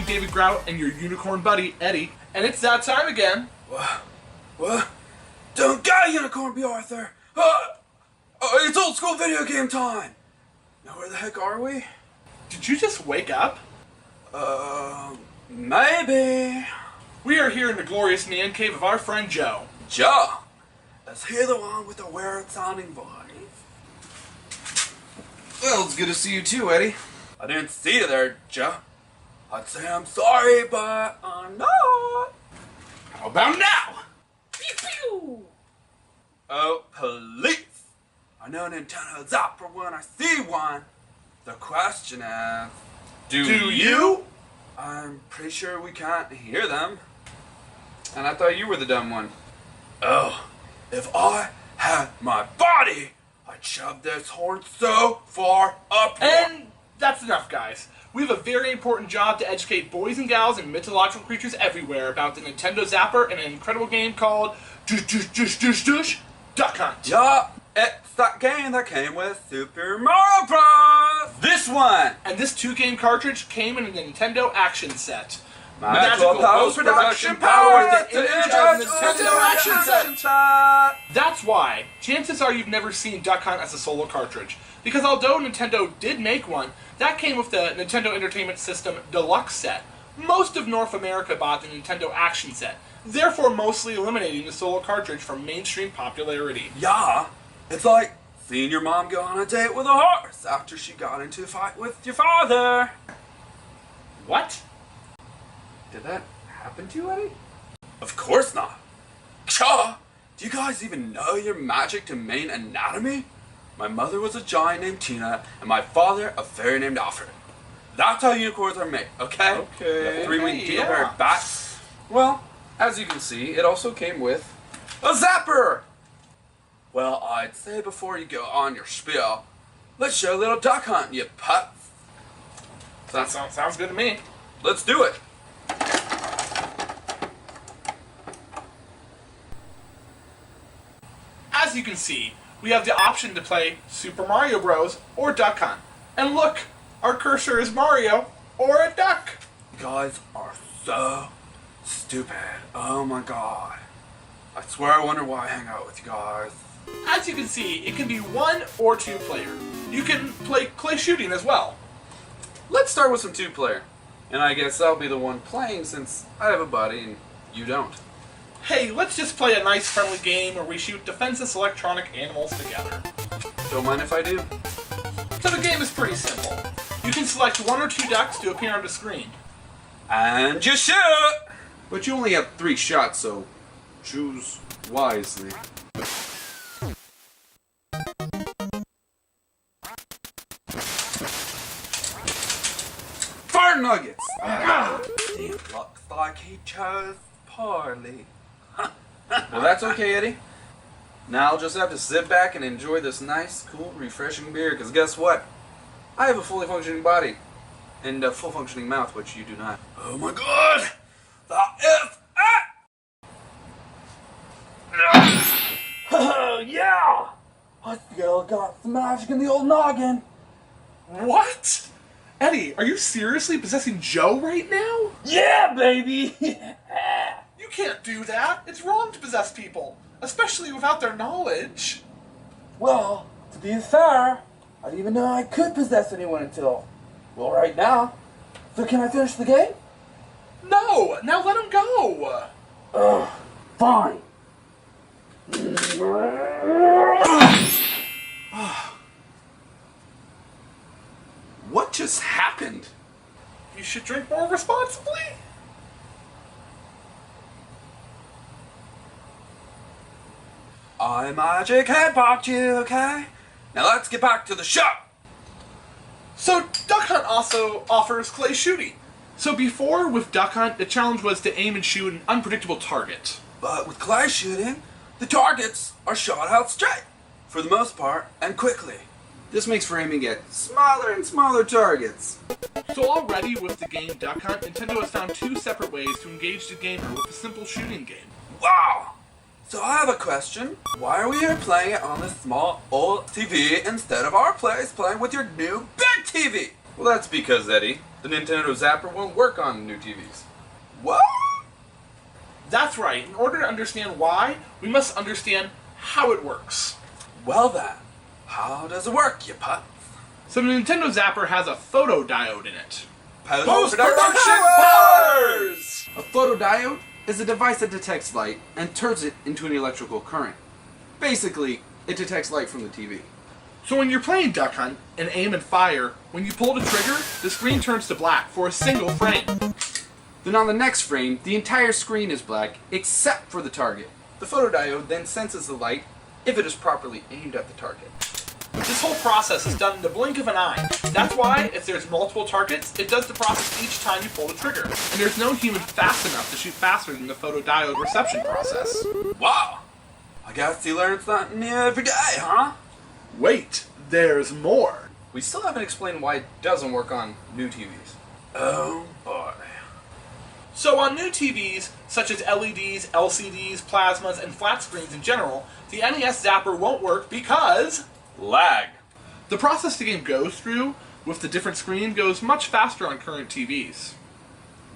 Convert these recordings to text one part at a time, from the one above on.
me, David Grout, and your unicorn buddy, Eddie. And it's that time again. What? Don't go, Unicorn B. Arthur! It's old school video game time! Now where the heck are we? Did you just wake up? Maybe. We are here in the glorious man cave of our friend Joe. Joe? Is he the one with the weird sounding voice? Well, it's good to see you too, Eddie. I didn't see you there, Joe. I'd say I'm sorry, but I'm not. How about now? Pew pew! Oh, police! I know Nintendo's out for when I see one. The question is, Do you? I'm pretty sure we can't hear them. And I thought you were the dumb one. Oh, if I had my body, I'd shove this horn so far up. And that's enough, guys. We have a very important job to educate boys and gals and mythological creatures everywhere about the Nintendo Zapper and an incredible game called Duck Hunt. Yeah, it's that game that came with Super Mario Bros. This one! And this 2-game cartridge came in a Nintendo action set. Magical post-production power to energize Nintendo action set! That's why, chances are you've never seen Duck Hunt as a solo cartridge. Because although Nintendo did make one, that came with the Nintendo Entertainment System Deluxe set. Most of North America bought the Nintendo Action set, therefore mostly eliminating the solo cartridge from mainstream popularity. Yeah, it's like seeing your mom go on a date with a horse after she got into a fight with your father. What? Did that happen to you, Eddie? Of course not. Cha! Do you guys even know your magic domain anatomy? My mother was a giant named Tina, and my father a fairy named Alfred. That's how unicorns are made, okay? Okay. 3-winged dingle-haired bats. Well, as you can see, it also came with A zapper! Well, I'd say before you go on your spiel, let's show a little duck hunt, you putz. That sounds good to me. Let's do it. As you can see, we have the option to play Super Mario Bros. Or Duck Hunt. And look, our cursor is Mario or a duck. You guys are so stupid. Oh my god. I swear I wonder why I hang out with you guys. As you can see, it can be 1 or 2 player. You can play clay shooting as well. Let's start with some 2-player. And I guess I'll be the one playing since I have a buddy and you don't. Hey, let's just play a nice friendly game where we shoot defenseless electronic animals together. Don't mind if I do. So the game is pretty simple. You can select 1 or 2 ducks to appear on the screen. And you shoot! But you only have 3 shots, so choose wisely. Fire nuggets! It looks like he chose poorly. Well, that's okay, Eddie. Now I'll just have to sit back and enjoy this nice, cool, refreshing beer, because guess what? I have a fully functioning body. And a full functioning mouth, which you do not. Oh my god! That is it! Oh yeah! I still got some magic in the old noggin. What? Eddie, are you seriously possessing Joe right now? Yeah, baby! You can't do that. It's wrong to possess people, especially without their knowledge. Well, to be fair, I didn't even know I could possess anyone until, well, right now. So can I finish the game? No, now let him go. Ugh, fine. What just happened? You should drink more responsibly. I magic headbutt you, okay? Now let's get back to the show! So Duck Hunt also offers clay shooting. So before, with Duck Hunt, the challenge was to aim and shoot an unpredictable target. But with clay shooting, the targets are shot out straight, for the most part, and quickly. This makes for aiming at smaller and smaller targets. So already with the game Duck Hunt, Nintendo has found 2 separate ways to engage the gamer with a simple shooting game. Wow! So I have a question. Why are we here playing it on this small old TV instead of our place playing with your new big TV? Well, that's because, Eddie, the Nintendo Zapper won't work on new TVs. What? That's right. In order to understand why, we must understand how it works. Well then, how does it work, you putt? So the Nintendo Zapper has a photodiode in it. Post-production powers! A photodiode is a device that detects light and turns it into an electrical current. Basically, it detects light from the TV. So when you're playing Duck Hunt and aim and fire, when you pull the trigger, the screen turns to black for a single frame. Then on the next frame, the entire screen is black except for the target. The photodiode then senses the light if it is properly aimed at the target. This whole process is done in the blink of an eye. That's why, if there's multiple targets, it does the process each time you pull the trigger. And there's no human fast enough to shoot faster than the photodiode reception process. Wow! I guess you learn something new every day, huh? Wait, there's more. We still haven't explained why it doesn't work on new TVs. Oh boy. So on new TVs, such as LEDs, LCDs, plasmas, and flat screens in general, the NES Zapper won't work because Lag. the process the game goes through with the different screen goes much faster on current TVs.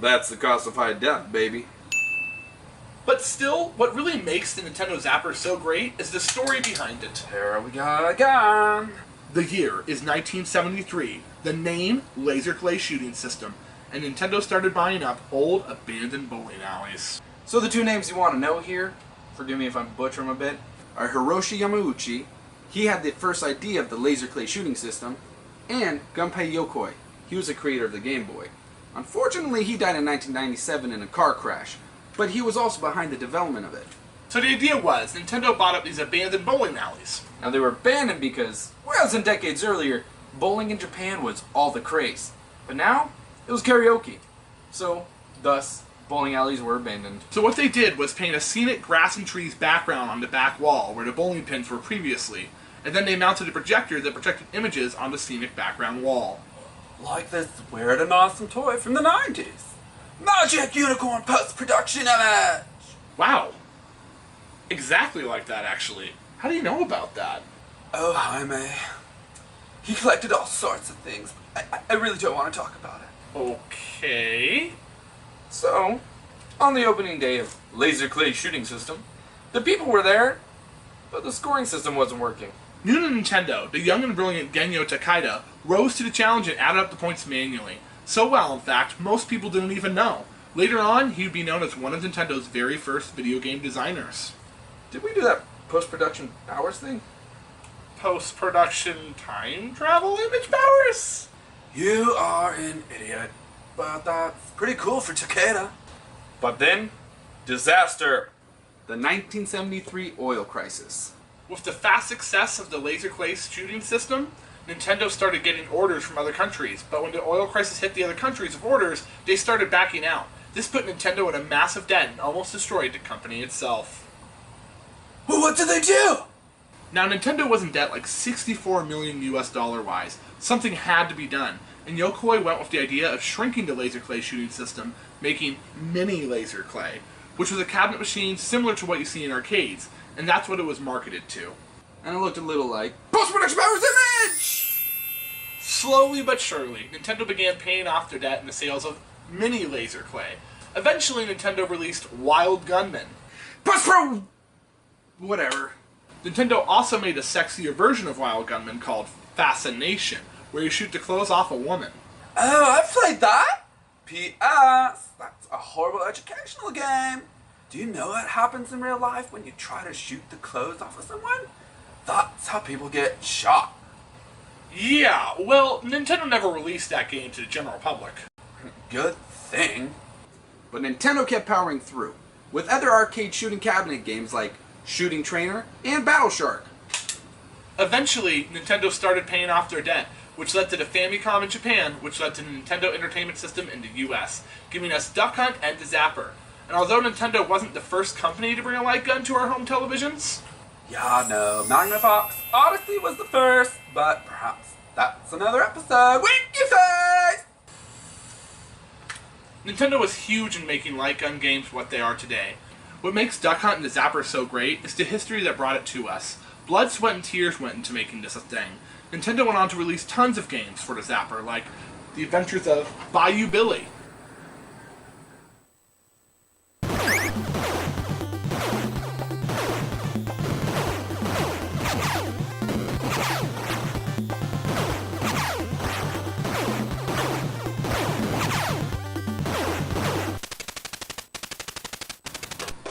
That's the cost of high def, baby. But still, what really makes the Nintendo Zapper so great is the story behind it. Here we go again. The year is 1973, the name Laser Clay Shooting System, and Nintendo started buying up old, abandoned bowling alleys. So the two names you want to know here, forgive me if I'm butchering them a bit, are Hiroshi Yamauchi. He had the first idea of the laser clay shooting system, and Gunpei Yokoi. He was the creator of the Game Boy. Unfortunately, he died in 1997 in a car crash, but he was also behind the development of it. So the idea was, Nintendo bought up these abandoned bowling alleys. Now they were abandoned because, whereas in decades earlier, bowling in Japan was all the craze. But now, it was karaoke. So, thus, bowling alleys were abandoned. So what they did was paint a scenic grass and trees background on the back wall where the bowling pins were previously, and then they mounted a projector that projected images on the scenic background wall. Like this weird and awesome toy from the 90s. Magic Unicorn post-production image! Wow. Exactly like that, actually. How do you know about that? Oh, Jaime. He collected all sorts of things. I really don't want to talk about it. Okay. So, on the opening day of Laser Clay Shooting System, the people were there, but the scoring system wasn't working. New to Nintendo, the young and brilliant Genyo Takeda rose to the challenge and added up the points manually. So well, in fact, most people didn't even know. Later on, he would be known as one of Nintendo's very first video game designers. Did we do that post-production powers thing? Post-production time travel image powers? You are an idiot. But that's pretty cool for Takeda. But then, disaster. The 1973 oil crisis. With the fast success of the Laser Clay shooting system, Nintendo started getting orders from other countries, but when the oil crisis hit the other countries of orders, they started backing out. This put Nintendo in a massive debt and almost destroyed the company itself. Well, what did they do? Now, Nintendo was in debt like 64 million US dollar wise. Something had to be done, and Yokoi went with the idea of shrinking the Laser Clay shooting system, making mini Laser Clay, which was a cabinet machine similar to what you see in arcades, and that's what it was marketed to. And it looked a little like post-production powers image! Slowly but surely, Nintendo began paying off their debt in the sales of mini Laser Clay. Eventually, Nintendo released Wild Gunman. Post-pro... whatever. Nintendo also made a sexier version of Wild Gunman called Fascination, where you shoot the clothes off a woman. Oh, I played that. P.S. That's a horrible educational game. Do you know what happens in real life when you try to shoot the clothes off of someone? That's how people get shot. Yeah, well, Nintendo never released that game to the general public. Good thing. But Nintendo kept powering through, with other arcade shooting cabinet games like Shooting Trainer and Battle Shark. Eventually, Nintendo started paying off their debt, which led to the Famicom in Japan, which led to the Nintendo Entertainment System in the US, giving us Duck Hunt and the Zapper. And although Nintendo wasn't the first company to bring a light gun to our home televisions, Yeah, no, Magnavox Odyssey was the first, but perhaps that's another episode. Wink your face! Nintendo was huge in making light gun games what they are today. What makes Duck Hunt and the Zapper so great is the history that brought it to us. Blood, sweat, and tears went into making this a thing. Nintendo went on to release tons of games for the Zapper, like The Adventures of Bayou Billy.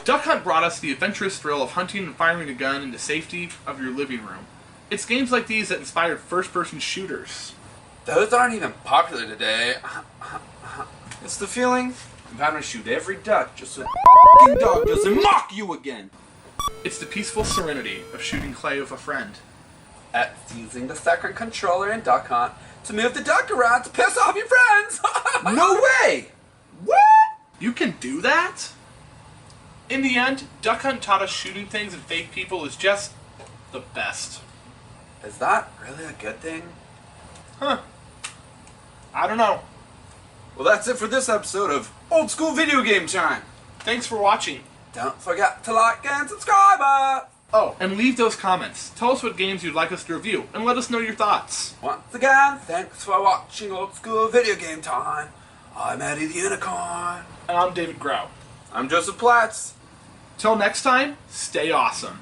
Duck Hunt brought us the adventurous thrill of hunting and firing a gun in the safety of your living room. It's games like these that inspired first-person shooters. Those aren't even popular today. It's the feeling of having to shoot every duck just so the f***ing dog doesn't mock you again. It's the peaceful serenity of shooting clay with a friend. It's using the second controller in Duck Hunt to move the duck around to piss off your friends. No way! What? You can do that? In the end, Duck Hunt taught us shooting things and fake people is just the best. Is that really a good thing? Huh. I don't know. Well, that's it for this episode of Old School Video Game Time. Thanks for watching. Don't forget to like and subscribe us. Oh, and leave those comments. Tell us what games you'd like us to review, and let us know your thoughts. Once again, thanks for watching Old School Video Game Time. I'm Eddie the Unicorn. And I'm David Grau. I'm Joseph Platts. Till next time, stay awesome.